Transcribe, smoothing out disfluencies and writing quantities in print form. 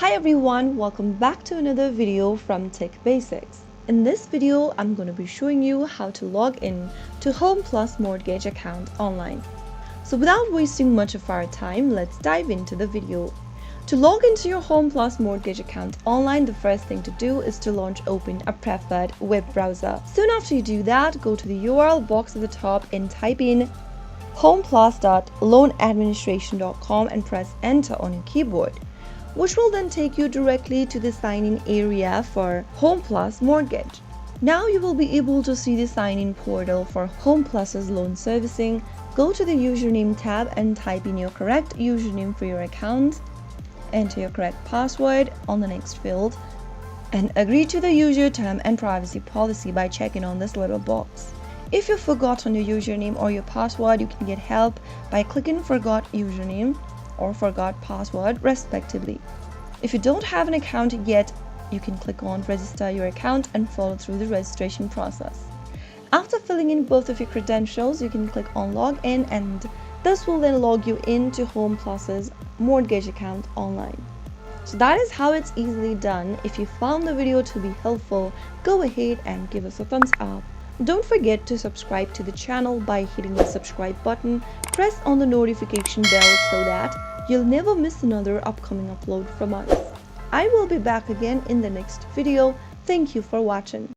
Hi everyone, welcome back to another video from Tech Basics. In this video, I'm going to be showing you how to log in to Homeplus Mortgage account online. So without wasting much of our time, let's dive into the video. To log into your Homeplus Mortgage account online, the first thing to do is to open a preferred web browser. Soon after you do that, go to the URL box at the top and type in homeplus.loanadministration.com and press enter on your keyboard, which will then take you directly to the sign-in area for Homeplus Mortgage. Now you will be able to see the sign-in portal for Homeplus's loan servicing. Go to the username tab and type in your correct username for your account. Enter your correct password on the next field and agree to the user term and privacy policy by checking on this little box. If you forgot on your username or your password, you can get help by clicking Forgot Username or Forgot Password respectively. If you don't have an account yet, you can click on Register Your Account and follow through the registration process. After filling in both of your credentials, you can click on Log In, and this will then log you into Homeplus's mortgage account online. So that is how it's easily done. If you found the video to be helpful, go ahead and give us a thumbs up. Don't forget to subscribe to the channel by hitting the subscribe button. Press on the notification bell so that you'll never miss another upcoming upload from us. I will be back again in the next video. Thank you for watching.